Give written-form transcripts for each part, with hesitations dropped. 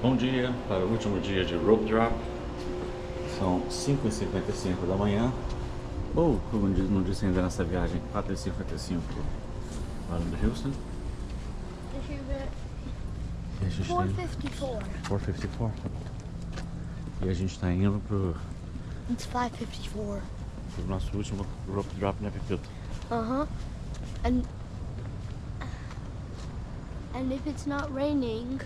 Bom dia para o último dia de rope drop. São 5h55 da manhã. Ou, como não disse ainda nessa viagem, 4h55 para o Houston. E a gente 454. 454. E a gente está indo pro... It's 554. Pro nosso último rope drop na Pipiuta. And if it's not raining,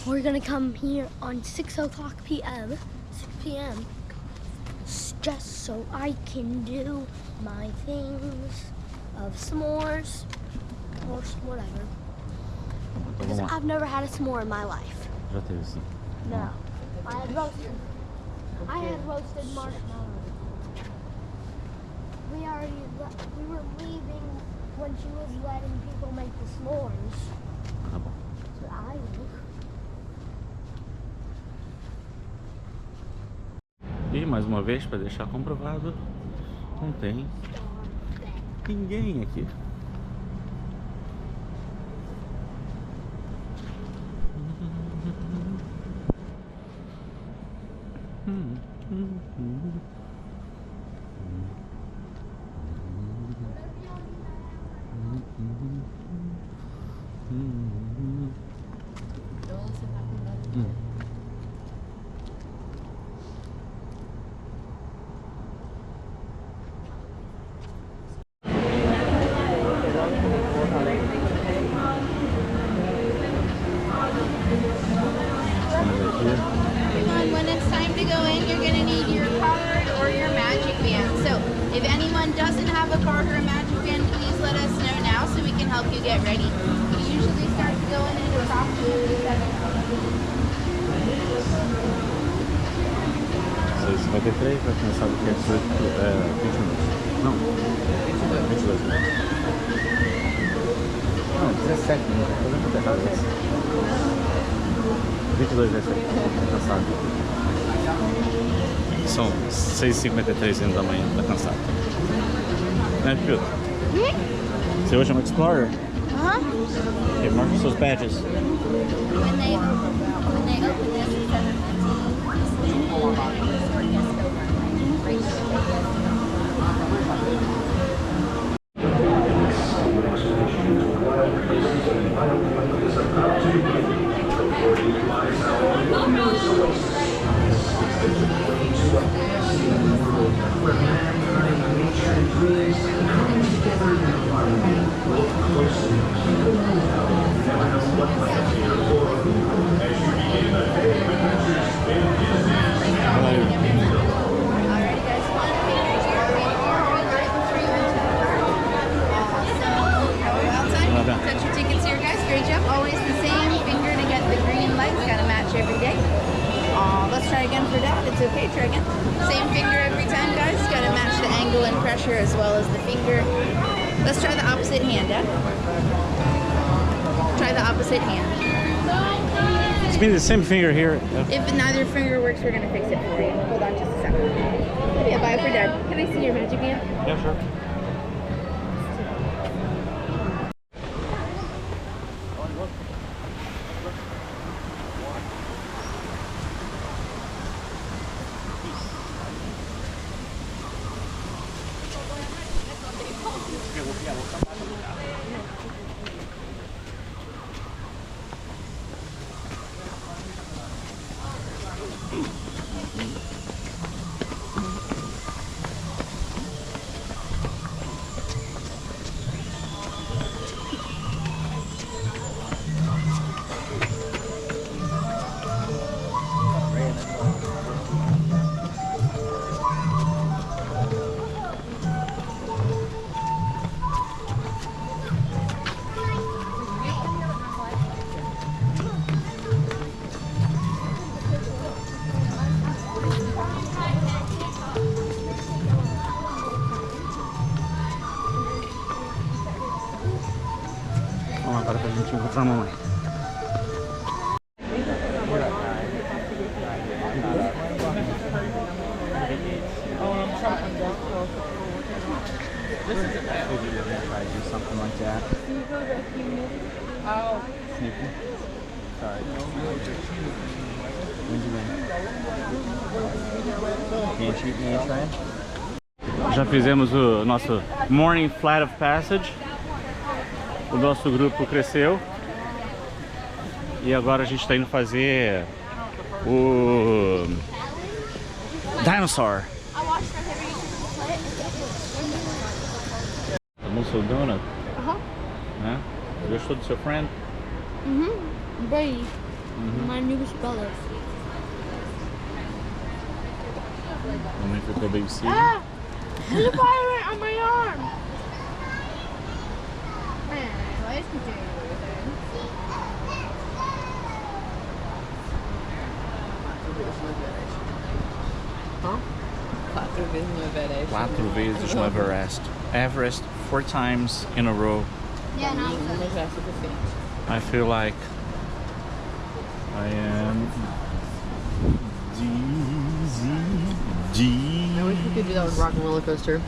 we're gonna come here on 6 o'clock p.m. 6 p.m. just so I can do my things of s'mores or whatever. Because I've never had a s'more in my life. Já teve sim. No. I had roasted marshmallows. We were leaving when she was letting people make the s'mores. Tá bom. So I E mais uma vez, para deixar comprovado, não tem ninguém aqui. When it's time to go in, you're going to need your card or your magic band. So if anyone doesn't have a card or a magic band, please let us know now so we can help you get ready. We usually start to go in at approximately 6h53, vai começar daqui a 20 minutos. Não, 22 minutos. Não, 17 minutos, estou fazendo errado isso. 22 vezes, cansado. São 6h53 ainda da manhã, tá cansado. Né, Piotr? Você hoje é um explorer? Okay, mark seus badges. when they open this, it's 7 your tickets here, guys. Great job. Always the same finger to get the green lights. Got to match every day. Let's try again for Dad. It's okay. Try again. Same finger every time, guys. Got to match the angle and pressure as well as the finger. Let's try the opposite hand, Dad. Try the opposite hand. It's been the same finger here. If neither finger works, we're going to fix it for you. Hold on just a second. Yeah, bye for Dad. Can I see your magic hand? Yeah, sure. Vamos agora pra gente encontrar a mamãe. This is something like that. Oh. Snippy. Sorry. Can you try it? Já fizemos o nosso morning flight of passage. O nosso grupo cresceu. E agora a gente está indo fazer o Dinosaur. Almoço donut. Né? Gostou do seu friend? Brady. My newest brother. Mamãe ficou babysitting. Ah! There's a fire on my arm! Quatro vezes no Everest. Everest 4 times in a row. Yeah, no. I feel like I am dizzy. I wish we could do that with Rock and Roller Coaster.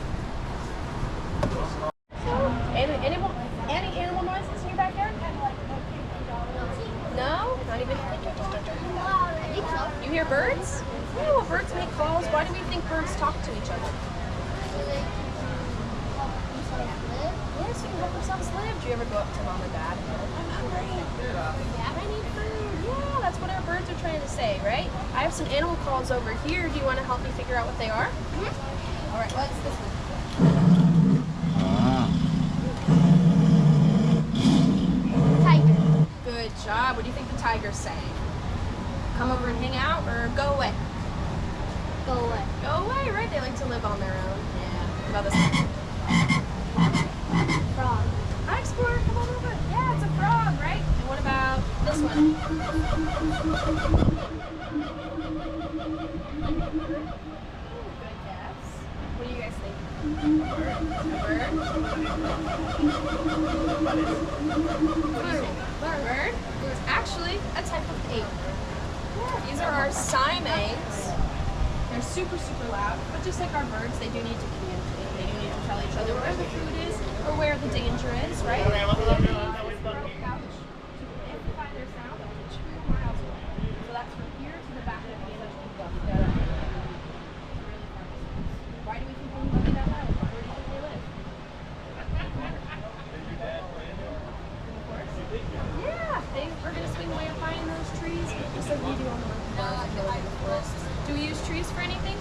Any animal noises in your backyard? No? Not even? You hear birds? Oh, birds make calls. Why do we think birds talk to each other? Yes, you can help themselves live. Do you ever go up to mom and dad and go, I'm hungry? Yeah, I need food. Yeah, that's what our birds are trying to say, right? I have some animal calls over here. Do you want to help me figure out what they are? All right, what's this one? Tiger. Good job. What do you think the tiger's saying? Come over and hang out or go away? Go away. Go away, right? They like to live on their own. Yeah. What about this one? Frog. Hi, Explorer. Come on over. Yeah, it's a frog, right? And what about this one? Good guess. What do you guys think? A bird? What do you think? Bird? It's actually a type of ape. Yeah, these are our siamangs. They're super, super loud, but just like our birds, they do need to communicate. They do need to tell each other where the food is or where the danger is, right? They need this little pouch to amplify their sound up to 2 miles away. So that's from here to the back of the image. Why do we think they need to be that loud? Where do you think they live? Yeah, they are going to swing way up high in those trees, just like we do on the forest. Do we use trees for anything?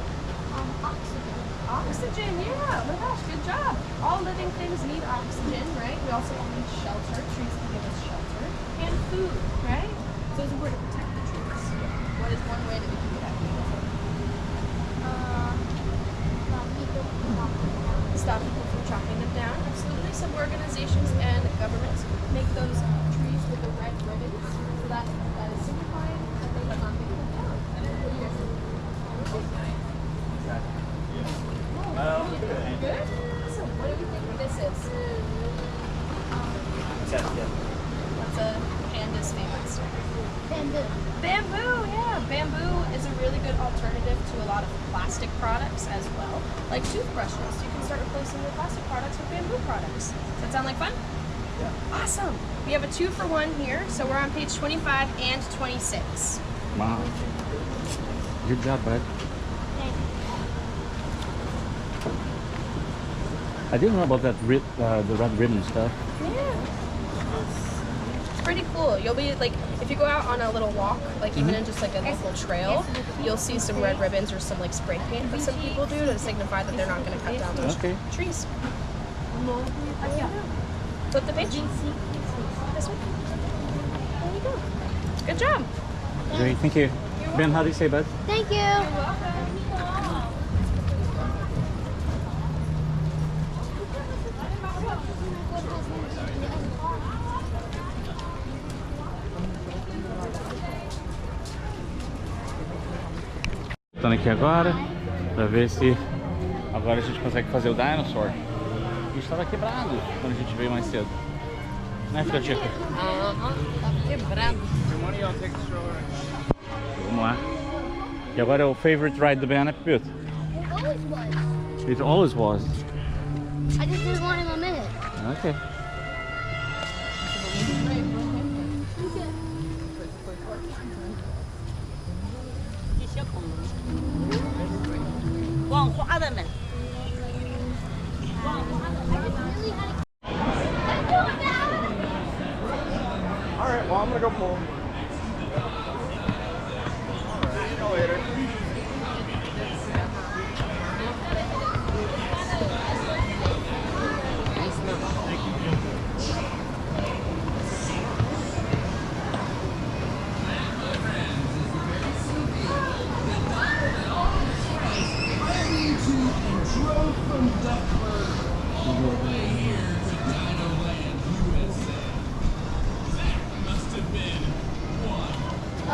Oxygen. Oxygen, yeah. Oh my gosh, good job. All living things need oxygen, right? We also all need shelter. Trees can give us shelter. And food, right? So it's important to protect the trees. What is one way that we can do that? Stop people from chopping them down. Absolutely. Some organizations and governments make those trees with the red ribbons. So that is signifying that they will not be cut down. What do you guys think? Good? Awesome. What do we think this is? What's a panda's favorite stuff? Bamboo. Bamboo, yeah. Bamboo is a really good alternative to a lot of plastic products as well. Like toothbrushes. You can start replacing your plastic products with bamboo products. Does that sound like fun? Yeah. Awesome. We have a 2-for-1 here, so we're on page 25 and 26. Wow. Good job, bud. I didn't know about that the red ribbon stuff. Yeah. It's pretty cool. You'll be like, if you go out on a little walk, like even in just like a local trail, you'll see some red ribbons or some like spray paint that some people do to signify that they're not going to cut down those trees. Flip the page. This one. There you go. Good job. Great, thank you. Ben, how do you say bud? Thank you. You're welcome. Voltando aqui agora, pra ver se agora a gente consegue fazer o Dinosaur. A gente estava quebrado quando a gente veio mais cedo. Né, Filhotico? Tá quebrado. Vamos lá. E agora é o favorite ride do Ben, né, Pipito? It always was. It always was. I just did one in a minute. Okay. other man. All right, well, I'm gonna go pull. See you later.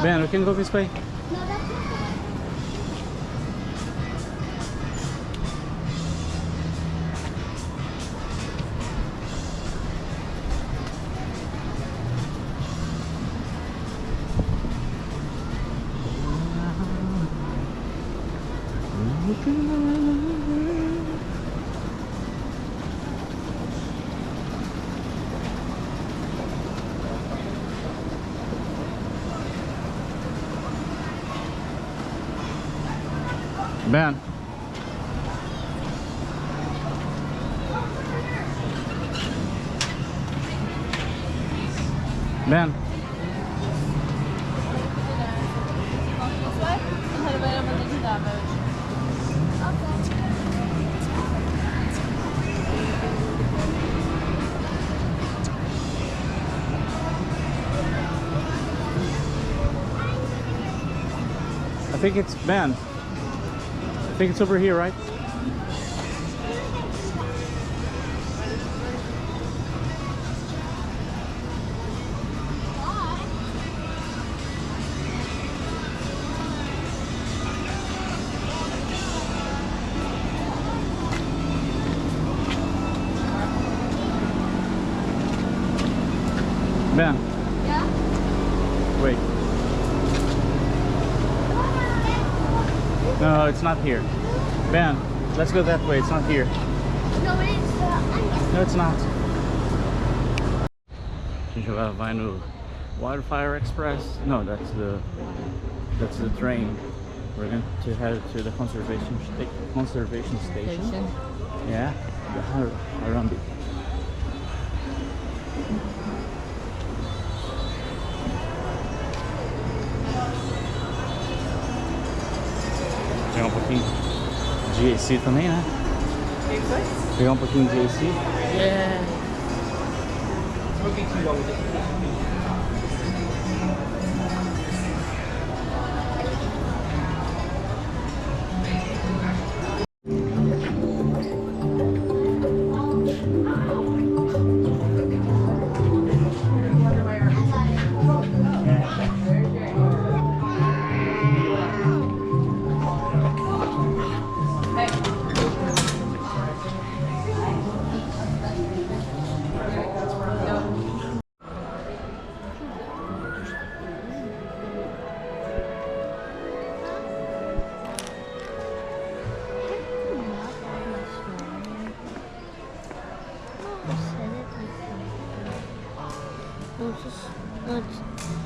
Ben, we can go this way. Ben. Ben. I think it's Ben. I think it's over here, right? Ben. Yeah? Wait. No, it's not here. Ben, let's go that way. It's not here. No, it is. No, it's not. A gente vai no Wildfire Express. No, that's the train. We're going to head to the conservation station. Yeah, the Harambe. Pegar um pouquinho de AC também, né? Pegar um pouquinho de AC. Yeah.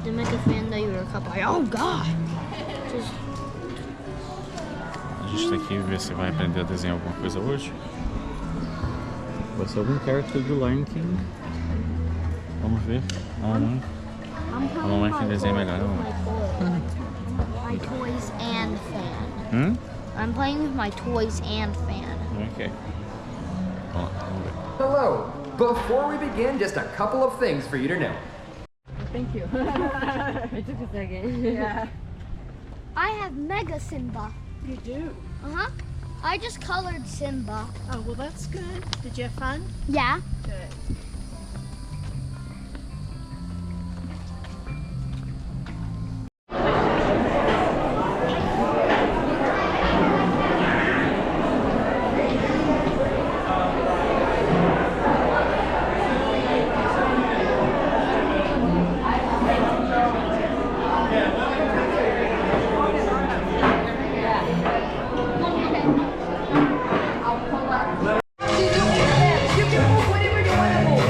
The mega fan that you were a couple. Oh God! Just A gente tem que ver se vai aprender a desenhar alguma coisa hoje. Vai ser algum character do Lion King. Vamos ver. A mamãe que desenha melhor, a mamãe. my toys and fan. I'm playing with my toys and fan. Ok. Vamos lá, vamos ver. Hello. Before we begin, just a couple of things for you to know. Thank you. It took a second. Yeah. I have Mega Simba. You do? Uh-huh. I just colored Simba. Oh, well, that's good. Did you have fun? Yeah. Good. You can move whatever you want to move.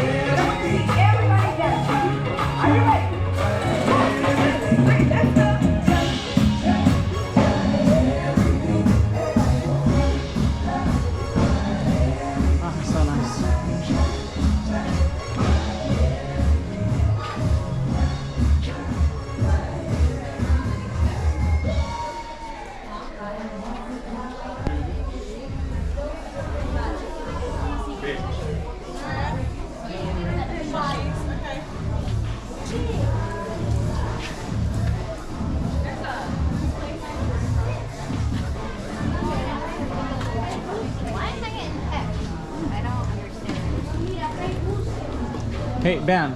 Hey, Ben.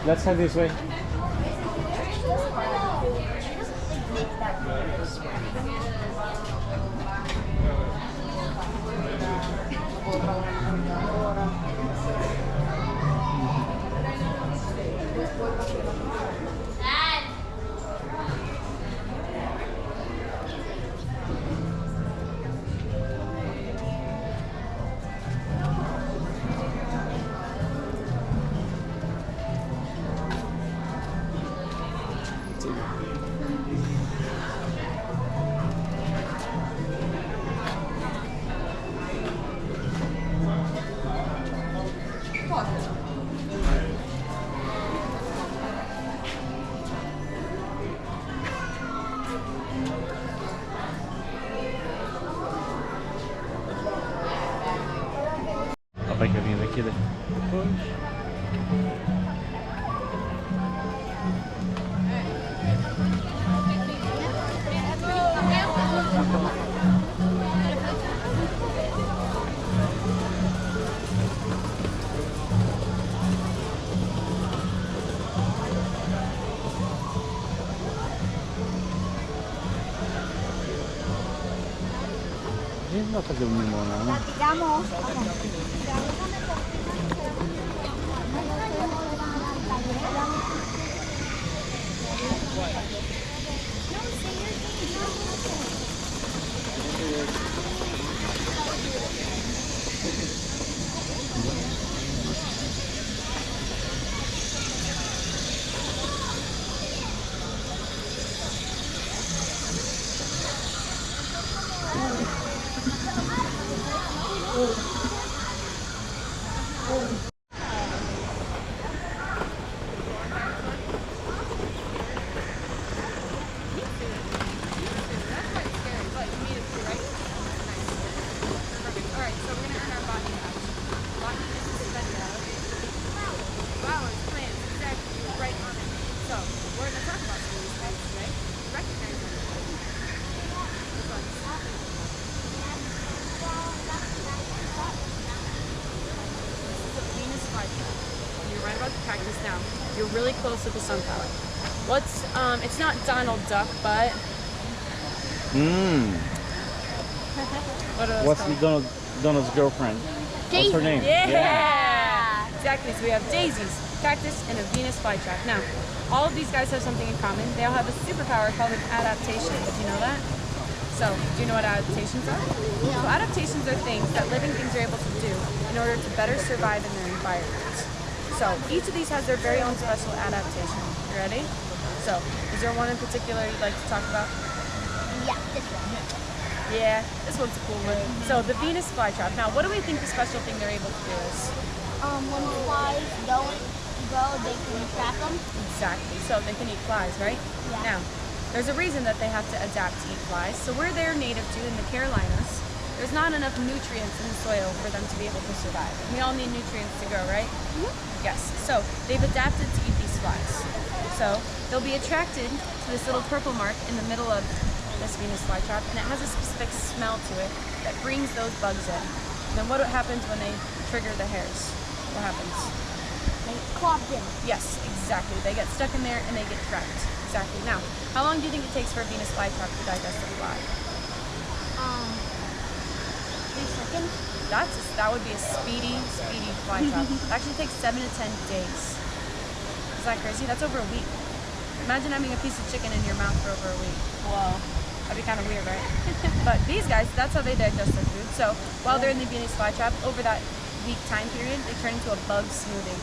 Let's head this way. Papai quer vir daqui depois. A gente não vai fazer o mimô não, né? Cactus now. You're really close to the sunflower. What's it's not Donald Duck, but What's Donald's girlfriend? What's her name? Yeah. Exactly. So we have daisies, cactus, and a Venus flytrap. Now, all of these guys have something in common. They all have a superpower called an adaptation. Did you know that? So, do you know what adaptations are? So adaptations are things that living things are able to do in order to better survive in their environment. So each of these has their very own special adaptation. You ready? So, is there one in particular you'd like to talk about? Yeah, this one. Yeah, this one's a cool one. So the Venus flytrap. Now, what do we think the special thing they're able to do is? When flies don't go, they can trap them. Exactly. So they can eat flies, right? Yeah. Now, there's a reason that they have to adapt to eat flies. So where they're native to in the Carolinas, there's not enough nutrients in the soil for them to be able to survive. We all need nutrients to grow, right? Mm-hmm. Yes. So they've adapted to eat these flies. So they'll be attracted to this little purple mark in the middle of this Venus flytrap, and it has a specific smell to it that brings those bugs in. And then what happens when they trigger the hairs? What happens? They clog them. Yes, exactly. They get stuck in there and they get trapped. Exactly. Now, how long do you think it takes for a Venus flytrap to digest a fly? 3 seconds. That would be a speedy flytrap. It actually takes 7 to 10 days. Is that crazy? That's over a week. Imagine having a piece of chicken in your mouth for over a week. Whoa. That'd be kind of weird, right? But these guys, that's how they digest their food. So while they're in the Venus flytrap, over that week time period, they turn into a bug smoothie.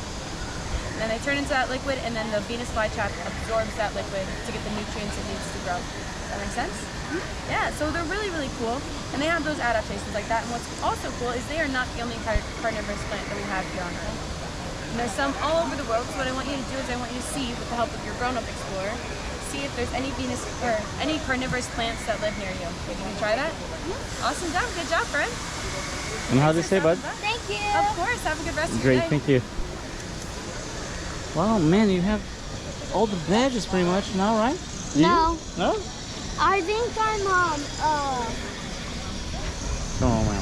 And then they turn into that liquid, and then the Venus flytrap absorbs that liquid to get the nutrients it needs to grow. Does that make sense? Mm-hmm. Yeah, so they're really, really cool. And they have those adaptations like that. And what's also cool is they are not the only carnivorous plant that we have here on Earth. And there's some all over the world, so what I want you to do is I want you to see, with the help of your grown-up explorer, see if there's any Venus or any carnivorous plants that live near you. Can you try that? Awesome job. Good job, friend. And how do you say, bud? Thank you. Of course. Have a good rest of your Great, day. thank you. Wow, man, you have all the badges pretty much now, right? Do No. you? No? I think I'm Come on, man.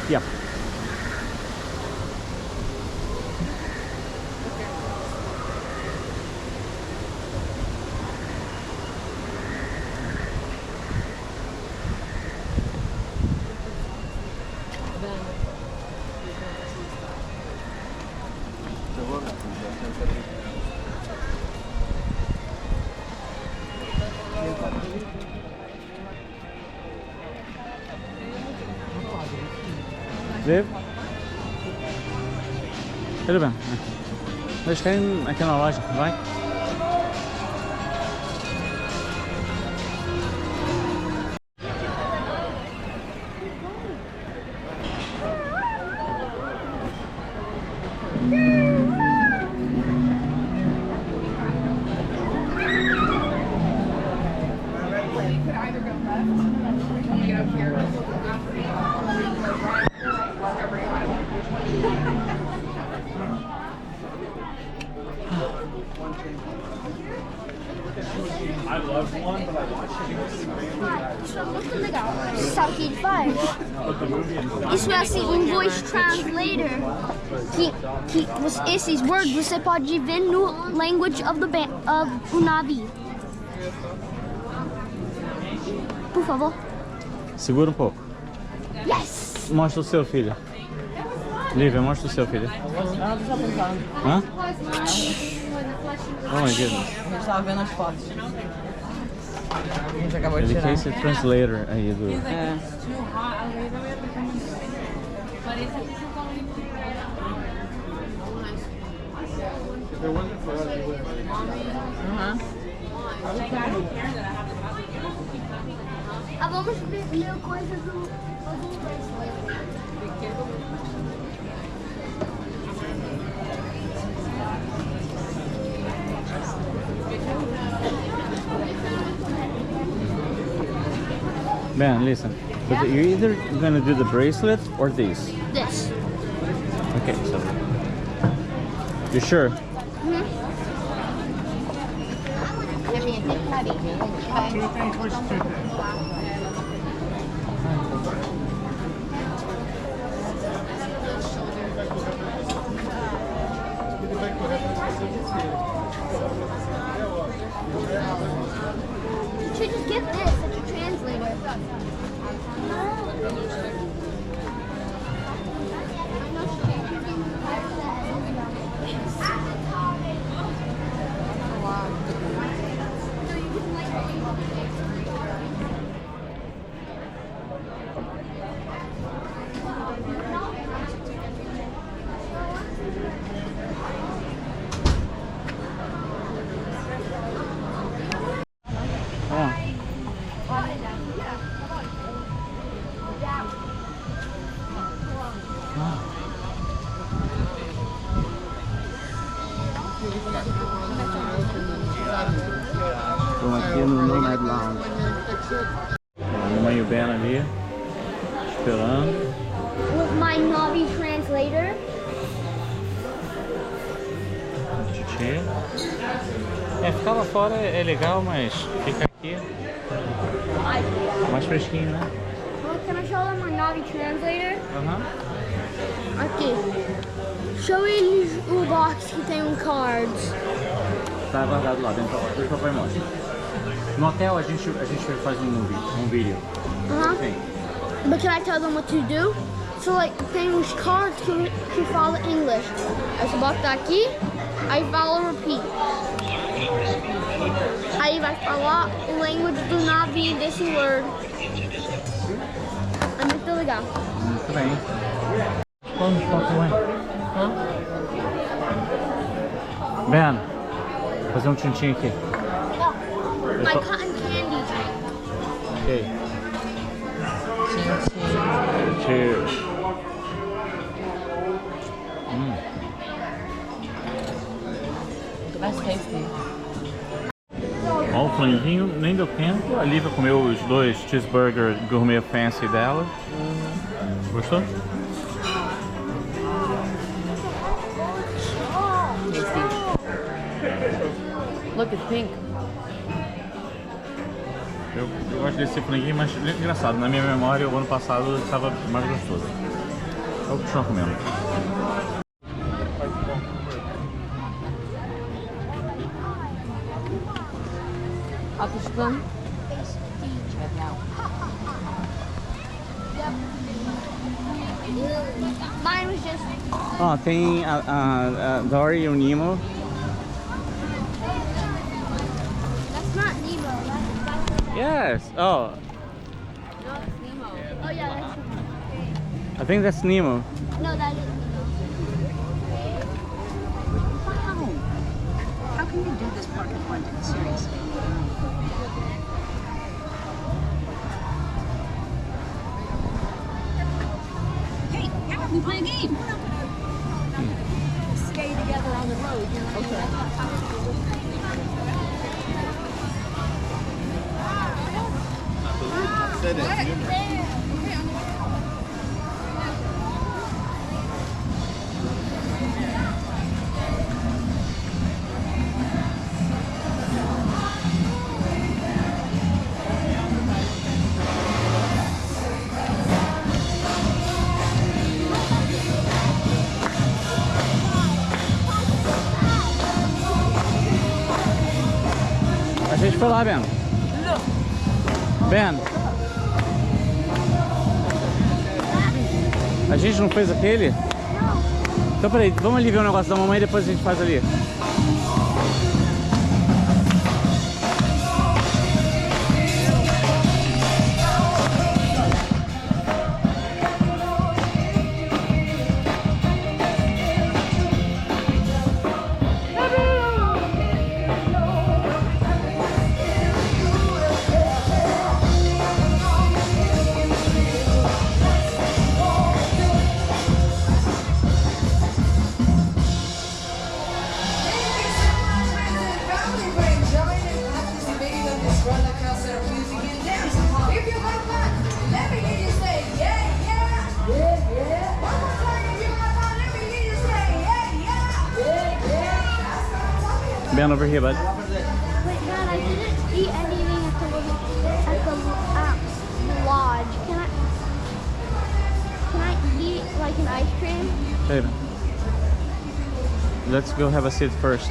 Yep. Vive? Tudo bem. Eles querem aqui na loja, vai? I love one, but I watched Southeast 5. Isso é assim, voice translator. Esses words você pode ver no language of o navio. Por favor. Segura um pouco. Yes! Mostra o seu filho. Lívia, mostra o seu filho. Hã? Oh my goodness. A gente tava vendo as fotos. A gente acabou de Ele tirar. quer esse translator aí do... É. Uhum. Vamos ver coisas do... Ben, listen. But you're either gonna do the bracelet or these. This. Okay, so... You sure? You should just get this as a translator. Estamos aqui no Nomad Lounge. Mamãe e o Ben ali, esperando. With my Navi translator. Titi. Ficar lá fora é legal, mas fica aqui mais fresquinho, né? Well, can I show them my Navi translator? Aham. Aqui. Show eles o box que tem cards. Tá guardado lá dentro da loja. Depois o papai mostra. No hotel a gente faz um vídeo. Sim. But can I tell them what to do? So like tem os cards que fala English. Aí você bota aqui, aí fala repeat. Aí vai falar o language do navio desse word. É muito legal. Muito bem. Vamos para Ben, fazer um tintim aqui. My cotton candy drink. Ok. Cheers. That's tasty. Olha o franguinho, nem deu tempo. A Lívia comeu os 2 cheeseburger gourmet fancy dela. Gostou? Look, it's pink. Eu gosto desse franguinho, mas engraçado, na minha memória o ano passado estava mais gostoso. Eu continuo comendo. Atıştın. Mine was just. Ó, tem a Dory e o Nemo. That's not Nemo. That's Yes. Oh, No, it's Nemo. oh yeah, that's. I think that's Nemo. No, that is Nemo. Wow. How can you do this pocket hunting? Seriously. Hey, how about we play a game? Stay together on the road, you know? Okay. Said it. A gente foi lá, Ben. Ben. A gente não fez aquele? Então peraí, vamos ali ver o negócio da mamãe e depois a gente faz ali. Ben, over here, bud. Wait, Dad, I didn't eat anything at the lodge. Can I eat like an ice cream? Hey, Ben. Let's go have a seat first.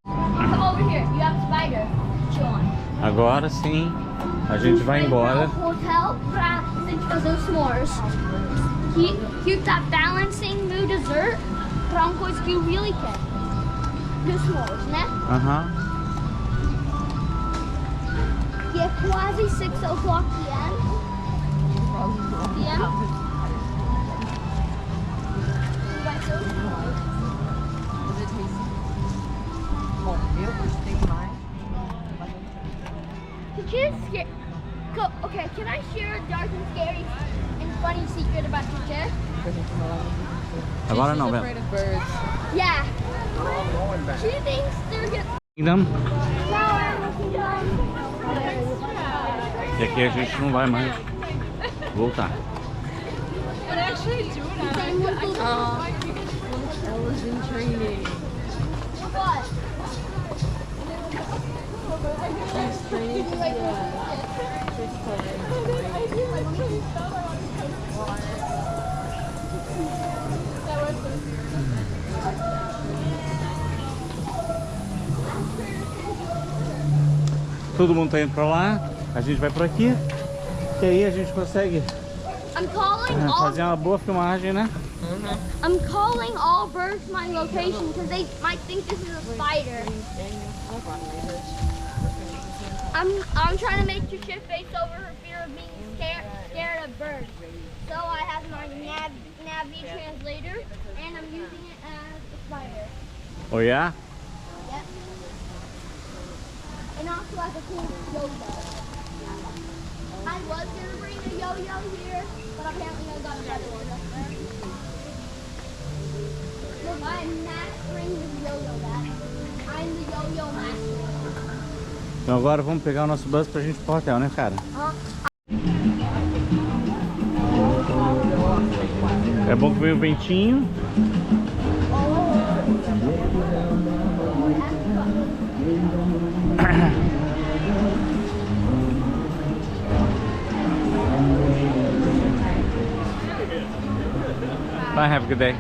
Come over here. You have a spider. Chew on. Agora sim, a gente vai embora. Hotel pra gente fazer os s'mores. Cute that balancing no dessert pra uma coisa que you really quer. Dos s'mores, né? Aham. E é quase 6 o'clock p.m. Vai ser o Does it taste? Bom, eu gostei mais. Could you okay, can I share a dark and scary and funny secret about your chair? Agora não, She's Ben. afraid of birds. Yeah. She thinks they're gonna. Kingdom. No, E aqui a gente não vai mais voltar. But actually, do it. I was in training. What? She's training to be Todo mundo tá indo pra lá, a gente vai por aqui, que aí a gente consegue I'm calling all. fazer uma boa filmagem, né? I'm calling all birds my location because they might think this is a spider. I'm trying to make your ship face over her fear of being scared of birds. So I have my Navi translator and I'm using it as a spider. Oh yeah? Yep. And also as a cool yoga. I I was gonna bring a yo-yo here, but apparently I got a better one up there. Look, I am mastering the yo-yo, Dad. I'm the yo-yo master. Então agora vamos pegar o nosso bus pra gente ir pro hotel, né, cara? É bom que veio o ventinho. Bye, have a good day.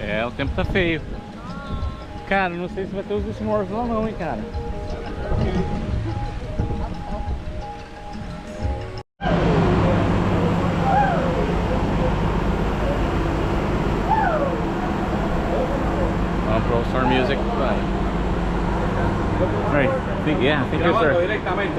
É, o tempo tá feio. Cara, não sei se vai ter os s'mores lá não, hein, cara. Vamos pro All-Star Music. Right, I think it's there. Directamente.